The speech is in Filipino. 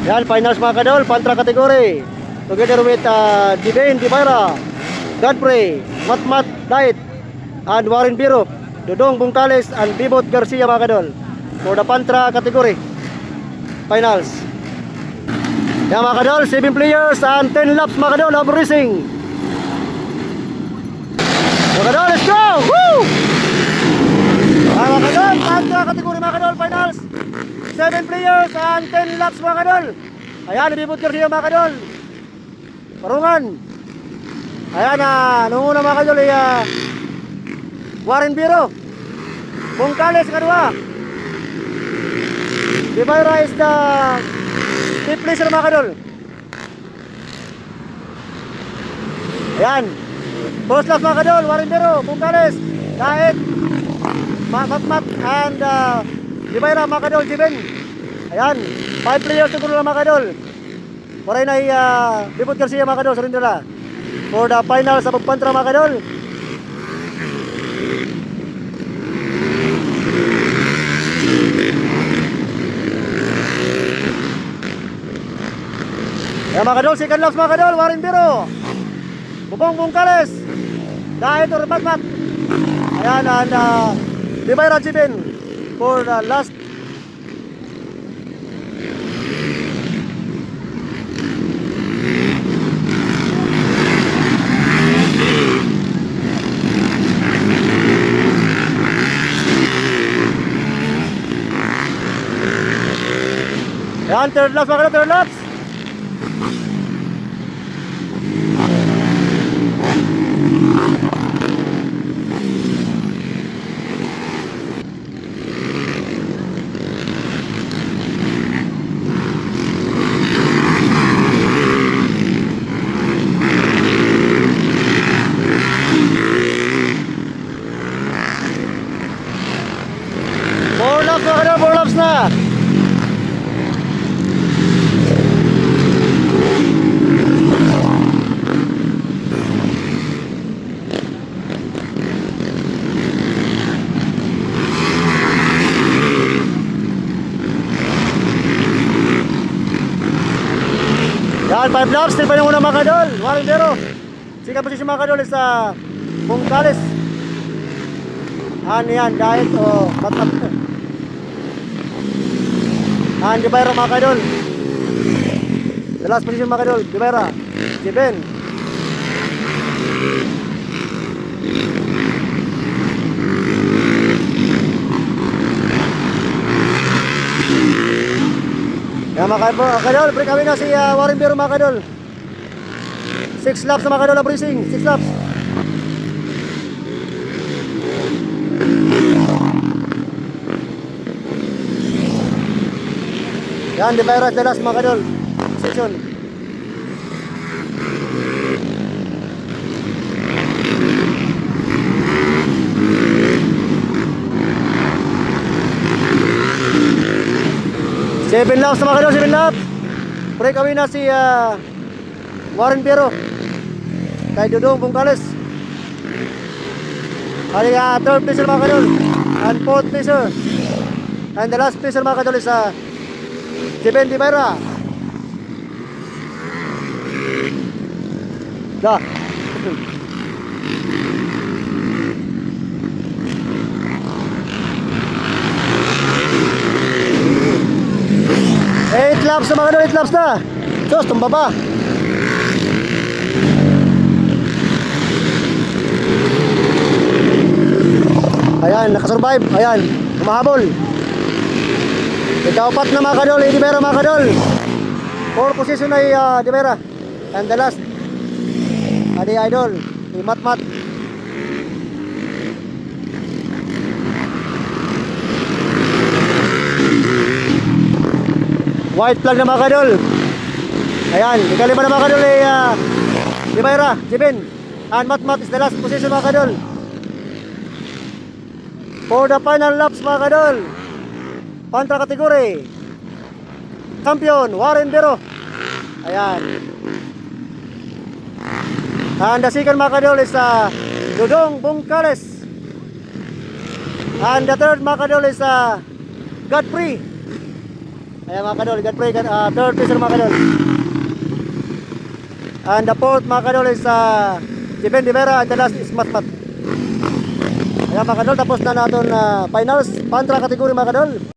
Yan, finals mga kadol, Pantra category. Together with Divine Divira, Godfrey, Matmat Diet, and Warren Biro, Dudong Bungkales, and Bibot Garcia mga kadol. For the Pantra category finals. Yan mga kadol, 7 players and 10 laps mga kadol of racing. Mga kadol, let's go! Woo! Mga kadol, Pantra category mga kadol finals. 7 players and 10 laps mga kadol. Ayan, Bibot Garcia mga kadol. Parungan. Ayan, nung una mga kadol ay Warren Biro, Bungkales kadua. Divira is the fifth placer mga kadol. Ayan, first lap mga kadol, Warren Biro, Bungkales, Daet, Matmat, and Divira mga kadol, Jiben. Ayan, 5 players siguro lang mga kadol. Paray na Bibot Garcia mga kadol, sarindala. For the final sa Pagpantra mga kadol. Ayan mga kadol, second laps mga kadol, Warren Biro, Bubong Bungkales, Daet or Matmat. Ayan, and Divira Jiben for the last. Ayan, third laps mga kadol, third laps. Four laps mga kadol, 4 laps na. Yan, 5 laps, still pa yung unang mga kadol, Warren Biro. Second position mga kadol is Bungkales. Ano yan, Daet o Matmat. And Divira mga kadol. The last position mga kadol, Divira, Jiben. Yan mga kadol, break kami na si Warren Biro mga kadol. 6 laps na mga kadol of racing, 6 laps. Yan, Divira the last mga kadol section. Seven laps na mga kadol, 7 laps. Break away na si Warren Biro kay Dudong Bungkales. Ay, third placer mga kadol and fourth placer. And the last placer mga kadol is Jiben Divira. Da. Eight laps na mga kadol, 8 laps na. Diyos, tumba pa. Ayan, nakasurvive. Ayan, umahabol. Ikaw-pat na mga kadol, Divira mga kadol. 4 position ay Divira. And the last, Adi Idol, si Matmat. White flag na mga kadol. Ayan, ikalima na mga kadol ay Divira, Jiben. And Matmat is the last position mga kadol. For the final laps mga kadol, Pantra category, champion Warren Biro. Ayan. And the second mga kadol is Dudong Bungkales. And the third mga kadol is Godfrey. Ayan mga kadol, Godfrey, third place mga kadol. And the fourth mga kadol is Jiben Rivera and the last is Matmat. Ayan mga kadol, tapos na natin finals, pantra kategory mga kadol.